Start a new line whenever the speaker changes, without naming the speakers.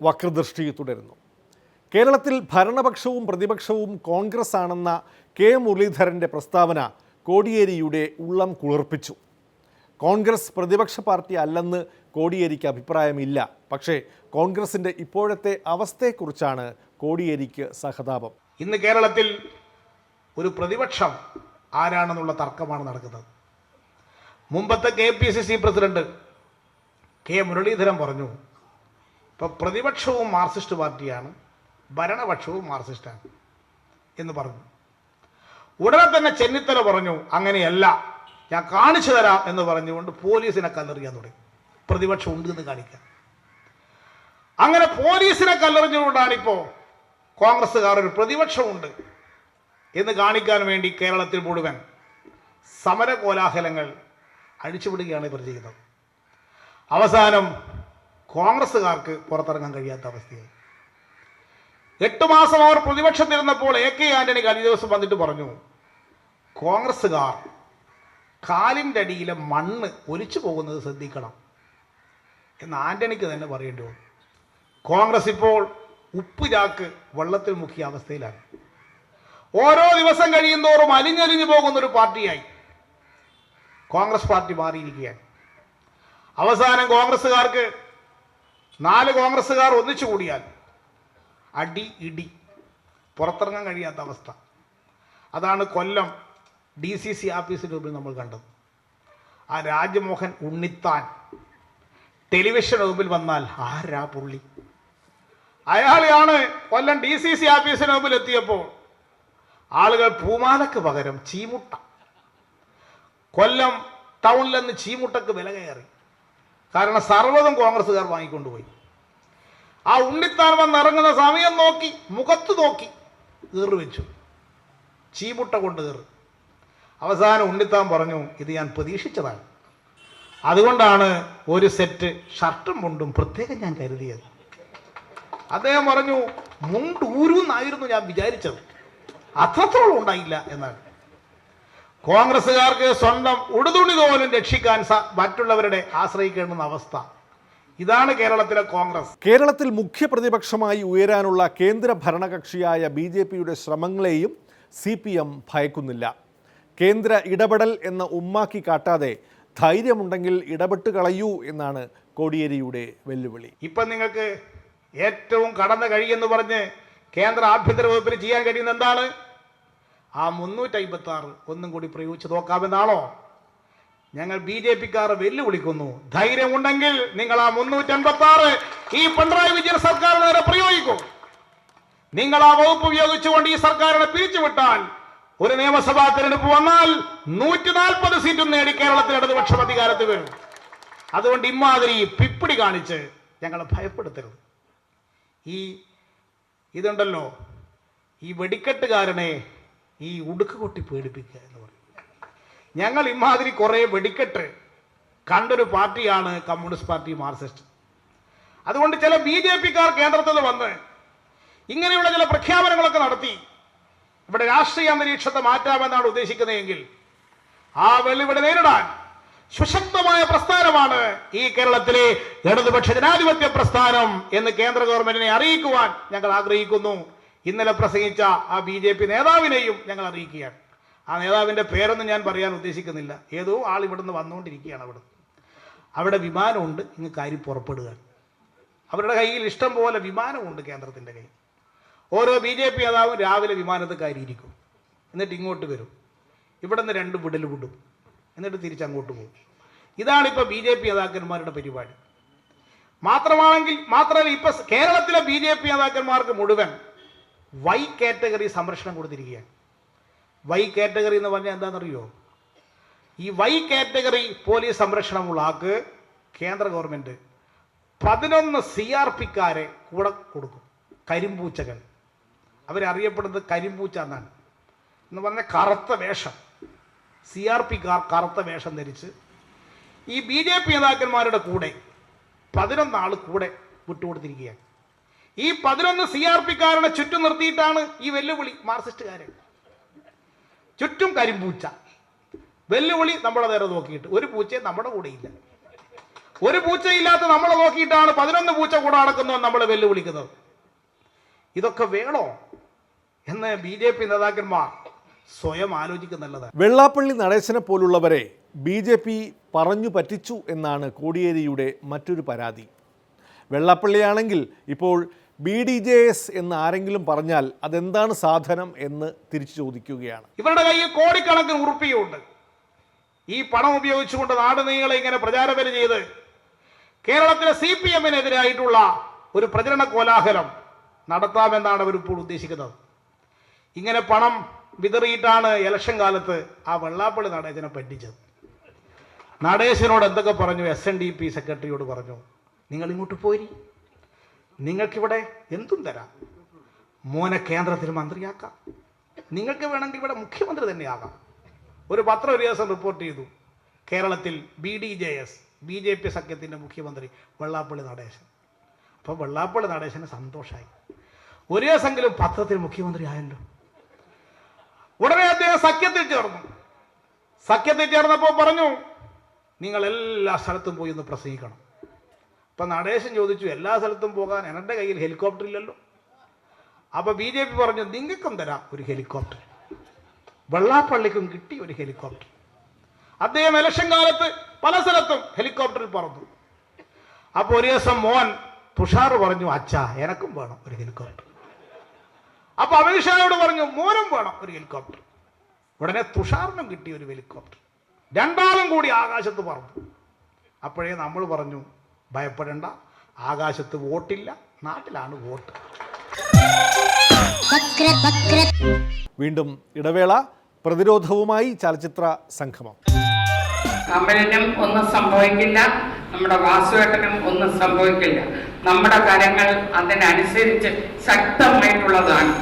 വക്രദൃഷ്ടി തുടരുന്നു. കേരളത്തിൽ ഭരണപക്ഷവും പ്രതിപക്ഷവും കോൺഗ്രസ് ആണെന്ന കെ മുരളീധരൻ്റെ പ്രസ്താവന കോടിയേരിയുടെ ഉള്ളം കുളിർപ്പിച്ചു. കോൺഗ്രസ് പ്രതിപക്ഷ പാർട്ടി അല്ലെന്ന് കോടിയേരിക്ക് അഭിപ്രായമില്ല. പക്ഷേ കോൺഗ്രസിൻ്റെ ഇപ്പോഴത്തെ അവസ്ഥയെക്കുറിച്ചാണ് കോടിയേരിക്ക് സഹതാപം.
ഇന്ന് കേരളത്തിൽ ഒരു പ്രതിപക്ഷം ആരാണെന്നുള്ള തർക്കമാണ് നടക്കുന്നത്. മുമ്പത്തെ KPCC പ്രസിഡന്റ് കെ മുരളീധരൻ പറഞ്ഞു, ഇപ്പോൾ പ്രതിപക്ഷവും മാർക്സിസ്റ്റ് പാർട്ടിയാണ്, ഭരണപക്ഷവും മാർക്സിസ്റ്റാണ് എന്ന് പറഞ്ഞു. ഉടനെ തന്നെ ചെന്നിത്തല പറഞ്ഞു, അങ്ങനെയല്ല, ഞാൻ കാണിച്ചു തരാം എന്ന് പറഞ്ഞുകൊണ്ട് പോലീസിനെ കല്ലെറിയാൻ തുടങ്ങി. പ്രതിപക്ഷം ഉണ്ട് എന്ന് കാണിക്കാൻ. അങ്ങനെ പോലീസിനെ കല്ലെറിഞ്ഞുകൊണ്ടാണിപ്പോൾ കോൺഗ്രസ്സുകാർ ഒരു പ്രതിപക്ഷമുണ്ട് എന്ന് കാണിക്കാൻ വേണ്ടി കേരളത്തിൽ മുഴുവൻ സമര കോലാഹലങ്ങൾ അഴിച്ചുവിടുകയാണ് ഇവർ ചെയ്യുന്നത്. അവസാനം കോൺഗ്രസ്സുകാർക്ക് പുറത്തിറങ്ങാൻ കഴിയാത്ത അവസ്ഥയായി. 8 മാസം അവർ പ്രതിപക്ഷത്തിരുന്നപ്പോൾ AK ആന്റണി കഴിഞ്ഞ ദിവസം വന്നിട്ട് പറഞ്ഞു, കോൺഗ്രസ്സുകാർ കാലിൻ്റെ അടിയിലെ മണ്ണ് ഒലിച്ചു പോകുന്നത് ശ്രദ്ധിക്കണം എന്ന് ആന്റണിക്ക് തന്നെ പറയേണ്ടി വന്നു. കോൺഗ്രസ് ഇപ്പോൾ ഉപ്പുചാക്ക് വെള്ളത്തിൽ മുക്കിയ അവസ്ഥയിലാണ്. ഓരോ ദിവസം കഴിയുന്തോറും അലിഞ്ഞലിഞ്ഞു പോകുന്നൊരു പാർട്ടിയായി കോൺഗ്രസ് പാർട്ടി മാറിയിരിക്കുകയാണ്. അവസാനം കോൺഗ്രസ്സുകാർക്ക് 4 കോൺഗ്രസ്സുകാർ ഒന്നിച്ചു കൂടിയാൽ അടി ഇടി, പുറത്തിറങ്ങാൻ കഴിയാത്ത അവസ്ഥ. അതാണ് കൊല്ലം DCC ആഫീസിന് മുമ്പിൽ നമ്മൾ കണ്ടത്. ആ രാജ്മോഹൻ ഉണ്ണിത്താൻ ടെലിവിഷന് മുമ്പിൽ വന്നാൽ ആരാ പുള്ളി? അയാളെയാണ് കൊല്ലം DCC ആഫീസിന് മുമ്പിൽ എത്തിയപ്പോൾ ആളുകൾ പൂമാലക്ക് പകരം ചീമുട്ട. കൊല്ലം ടൗണിൽ നിന്ന് ചീമുട്ടക്ക് വില കയറി. കാരണം സർവ്വതും കോൺഗ്രസ്സുകാർ വാങ്ങിക്കൊണ്ടുപോയി. ആ ഉണ്ണിത്താൻ വന്നിറങ്ങുന്ന സമയം നോക്കി, മുഖത്ത് നോക്കി കീറി വെച്ചു, ചീമുട്ട കൊണ്ട് കയറി. അവസാനം ഉണ്ണിത്താൻ പറഞ്ഞു, ഇത് ഞാൻ പ്രതീക്ഷിച്ചതാണ്, അതുകൊണ്ടാണ് ഒരു സെറ്റ് ഷർട്ടും മുണ്ടും പ്രത്യേകം ഞാൻ കരുതിയത്. അദ്ദേഹം പറഞ്ഞു, മുണ്ടൂരുന്നായിരുന്നു ഞാൻ വിചാരിച്ചത്, അത്രത്തോളം ഉണ്ടായില്ല എന്നാണ്. കോൺഗ്രസ്സുകാർക്ക് സ്വന്തം ഉടുതുണി പോലും രക്ഷിക്കാൻ മറ്റുള്ളവരുടെ ആശ്രയിക്കേണ്ടുന്ന അവസ്ഥ. ഇതാണ് കേരളത്തിലെ കോൺഗ്രസ്.
കേരളത്തിൽ മുഖ്യ പ്രതിപക്ഷമായി ഉയരാനുള്ള കേന്ദ്ര ഭരണകക്ഷിയായ BJPയുടെ ശ്രമങ്ങളെയും CPM ഭയക്കുന്നില്ല. കേന്ദ്ര ഇടപെടൽ എന്ന ഉമ്മാക്കി കാട്ടാതെ ധൈര്യമുണ്ടെങ്കിൽ ഇടപെട്ട് കളയൂ എന്നാണ് കോടിയേരിയുടെ വെല്ലുവിളി.
ഇപ്പം നിങ്ങൾക്ക് ഏറ്റവും കടന്ന കഴിയെന്ന് പറഞ്ഞ് കേന്ദ്ര ആഭ്യന്തര വകുപ്പിന് ചെയ്യാൻ കഴിയുന്ന എന്താണ്? ആ 356 ഒന്നും കൂടി പ്രയോഗിച്ച് നോക്കാമെന്നാണോ? ഞങ്ങൾ BJPക്കാർ വെല്ലുവിളിക്കുന്നു. ധൈര്യമുണ്ടെങ്കിൽ നിങ്ങൾ ആ 356 ഈ പിണറായി വിജയൻ സർക്കാരിന് നേരെ പ്രയോഗിക്കും. നിങ്ങൾ ആ വകുപ്പ് ഉപയോഗിച്ചുകൊണ്ട് ഈ സർക്കാരിനെ പിരിച്ചുവിട്ടാൽ ഒരു നിയമസഭാ തെരഞ്ഞെടുപ്പ് വന്നാൽ 140 സീറ്റും നേടി കേരളത്തിൽ ഇടതുപക്ഷം അധികാരത്തിൽ വരും. അതുകൊണ്ട് ഇമാതിരി പിപ്പിടി കാണിച്ച് ഞങ്ങളെ ഭയപ്പെടുത്തരുത്. ഇതുണ്ടല്ലോ, ഈ വെടിക്കെട്ടുകാരനെ ഈ ഉടുക്ക് കൊട്ടി പേടിപ്പിക്കുക എന്ന് പറയും. ഞങ്ങൾ ഇമാതിരി കുറേ വെടിക്കെട്ട് കണ്ടൊരു പാർട്ടിയാണ് കമ്മ്യൂണിസ്റ്റ് പാർട്ടി, മാർക്സിസ്റ്റ്. അതുകൊണ്ട് ചില BJPക്കാർ കേന്ദ്രത്തിൽ വന്ന് ഇങ്ങനെയുള്ള ചില പ്രഖ്യാപനങ്ങളൊക്കെ നടത്തി ഇവിടെ രാഷ്ട്രീയ അന്തരീക്ഷത്തെ മാറ്റാമെന്നാണ് ഉദ്ദേശിക്കുന്നതെങ്കിൽ ആ വെല്ലുവിളി നേരിടാൻ സുശക്തമായ പ്രസ്ഥാനമാണ് ഈ കേരളത്തിലെ ഇടതുപക്ഷ ജനാധിപത്യ പ്രസ്ഥാനം എന്ന് കേന്ദ്ര ഗവൺമെന്റിനെ അറിയിക്കുവാൻ ഞങ്ങൾ ആഗ്രഹിക്കുന്നു. ഇന്നലെ പ്രസംഗിച്ച ആ BJP നേതാവിനെയും ഞങ്ങൾ അറിയിക്കുകയാണ്. ആ നേതാവിൻ്റെ പേരൊന്നും ഞാൻ പറയാൻ ഉദ്ദേശിക്കുന്നില്ല. ഏതോ ആൾ ഇവിടുന്ന് വന്നുകൊണ്ടിരിക്കുകയാണ്. അവിടെ വിമാനമുണ്ട്, ഇങ്ങ് കാര്യം പുറപ്പെടുക. അവരുടെ കയ്യിൽ ഇഷ്ടം പോലെ വിമാനമുണ്ട്, കേന്ദ്രത്തിൻ്റെ കയ്യിൽ. ഓരോ BJP നേതാവും രാവിലെ വിമാനത്തിൽ കയറിയിരിക്കും, എന്നിട്ട് ഇങ്ങോട്ട് വരും, ഇവിടെ നിന്ന് 2 വിടൽ വിടും, എന്നിട്ട് തിരിച്ചങ്ങോട്ട് പോകും. ഇതാണിപ്പോൾ BJP നേതാക്കന്മാരുടെ പരിപാടി. മാത്രമല്ല ഇപ്പം കേരളത്തിലെ BJP നേതാക്കന്മാർക്ക് മുഴുവൻ Y കാറ്റഗറി സംരക്ഷണം കൊടുത്തിരിക്കുകയാണ്. Y കാറ്റഗറി എന്ന് പറഞ്ഞാൽ എന്താണെന്നറിയോ? ഈ Y കാറ്റഗറി പോലീസ് സംരക്ഷണമുള്ള ആൾക്ക് കേന്ദ്ര ഗവൺമെൻറ് 11 CRPക്കാരെ കൂടെ കൊടുക്കും. കരിമ്പൂച്ചകൾ, അവരറിയപ്പെടുന്നത് കരിമ്പൂച്ച എന്നാണ്. എന്ന് പറഞ്ഞാൽ കറുത്ത വേഷം. CRPക്കാർ കറുത്ത വേഷം ധരിച്ച് ഈ BJP നേതാക്കന്മാരുടെ കൂടെ 11 ആൾ കൂടെ വിട്ടുകൊടുത്തിരിക്കുകയാണ്. ഈ 11 CRPക്കാരനെ ചുറ്റും നിർത്തിയിട്ടാണ് ഈ വെല്ലുവിളി. മാർക്സിസ്റ്റുകാരെ ചുറ്റും കരിമ്പൂച്ച വെല്ലുവിളി നമ്മളെ നേരെ നോക്കിയിട്ട് ഒരു പൂച്ചയും നമ്മുടെ കൂടെ ഇല്ല. ഒരു പൂച്ചയില്ലാത്ത നമ്മൾ നോക്കിയിട്ടാണ് 11 പൂച്ച കൂടെ നടക്കുന്നു നമ്മൾ വെല്ലുവിളിക്കുന്നത്. ഇതൊക്കെ വേണോ എന്ന് BJP നേതാക്കന്മാർ സ്വയം ആലോചിക്കുന്നതാണ്.
വെള്ളാപ്പള്ളി നടേശനെ പോലുള്ളവരെ BJP പറഞ്ഞു പറ്റിച്ചു എന്നാണ് കോടിയേരിയുടെ മറ്റൊരു പരാതി. വെള്ളാപ്പള്ളിയാണെങ്കിൽ ഇപ്പോൾ BDJS എന്ന് ആരെങ്കിലും പറഞ്ഞാൽ അതെന്താണ് സാധനം എന്ന് തിരിച്ചു ചോദിക്കുകയാണ്.
ഇവരുടെ കയ്യിൽ കോടിക്കണക്കിന് ഉറുപ്പിയുണ്ട്. ഈ പണം ഉപയോഗിച്ചുകൊണ്ട് നാട് നീങ്ങളെ ഇങ്ങനെ പ്രചാരബല ചെയ്ത് കേരളത്തിലെ CPM-നെതിരായിട്ടുള്ള ഒരു പ്രചരണ കോലാഹലം നടത്താമെന്നാണ് അവരിപ്പോൾ ഉദ്ദേശിക്കുന്നത്. ഇങ്ങനെ പണം വിതറിയിട്ടാണ് ഇലക്ഷൻ കാലത്ത് ആ വെള്ളാപ്പള്ളി നടേശനെ പറ്റിച്ചത്. നടേശനോട് എന്തൊക്കെ പറഞ്ഞു? SNDP സെക്രട്ടറിയോട് പറഞ്ഞു, നിങ്ങൾ ഇങ്ങോട്ട് പോരി, നിങ്ങൾക്കിവിടെ എന്തും തരാം, മോനെ കേന്ദ്രത്തിൽ മന്ത്രിയാക്കാം, നിങ്ങൾക്ക് വേണമെങ്കിൽ ഇവിടെ മുഖ്യമന്ത്രി തന്നെയാകാം. ഒരു പത്രം ഒരു ദിവസം റിപ്പോർട്ട് ചെയ്തു, കേരളത്തിൽ BDJS BJP സഖ്യത്തിൻ്റെ മുഖ്യമന്ത്രി വെള്ളാപ്പള്ളി നടേശൻ. അപ്പോൾ വെള്ളാപ്പള്ളി നടേശന് സന്തോഷമായി, ഒരു ദിവസമെങ്കിലും പത്രത്തിൽ മുഖ്യമന്ത്രി ആയല്ലോ. ഉടനെ അദ്ദേഹം സഖ്യത്തിൽ ചേർന്നു. സഖ്യത്തിൽ ചേർന്നപ്പോൾ പറഞ്ഞു, നിങ്ങൾ എല്ലാ സ്ഥലത്തും പോയി ഒന്ന് പ്രസംഗിക്കണം. അപ്പം നടേശൻ ചോദിച്ചു, എല്ലാ സ്ഥലത്തും പോകാൻ എൻ്റെ കയ്യിൽ ഹെലികോപ്റ്റർ ഇല്ലല്ലോ. അപ്പോൾ BJP പറഞ്ഞു, നിങ്ങൾക്കും തരാം ഒരു ഹെലികോപ്റ്റർ. വെള്ളാപ്പള്ളിക്കും കിട്ടി ഒരു ഹെലികോപ്റ്റർ. അദ്ദേഹം ഇലക്ഷൻ കാലത്ത് പല സ്ഥലത്തും ഹെലികോപ്റ്ററിൽ പറന്നു. അപ്പോൾ ഒരു ദിവസം മോൻ തുഷാർ പറഞ്ഞു, അച്ഛാ എനക്കും വേണം ഒരു ഹെലികോപ്റ്റർ. അപ്പോൾ അമിത്ഷായോട് പറഞ്ഞു, മോനും വേണം ഒരു ഹെലികോപ്റ്റർ. ഉടനെ തുഷാറിനും കിട്ടി ഒരു ഹെലികോപ്റ്റർ. രണ്ടാളും കൂടി ആകാശത്ത് പറന്നു. അപ്പോഴേ നമ്മൾ പറഞ്ഞു, ഭയപ്പെടേണ്ട, ആകാശത്ത് വോട്ടില്ല, നാട്ടിലാണ് വോട്ട്.
വീണ്ടും ഇടവേള. പ്രതിരോധവുമായി ചലച്ചിത്ര സംഗമം.
കമലിനും ഒന്നും സംഭവിക്കില്ല, നമ്മുടെ വാസുവേട്ടനും ഒന്നും സംഭവിക്കില്ല. നമ്മുടെ കാര്യങ്ങൾ അതിനനുസരിച്ച് ശക്തമായിട്ടുള്ളതാണ്.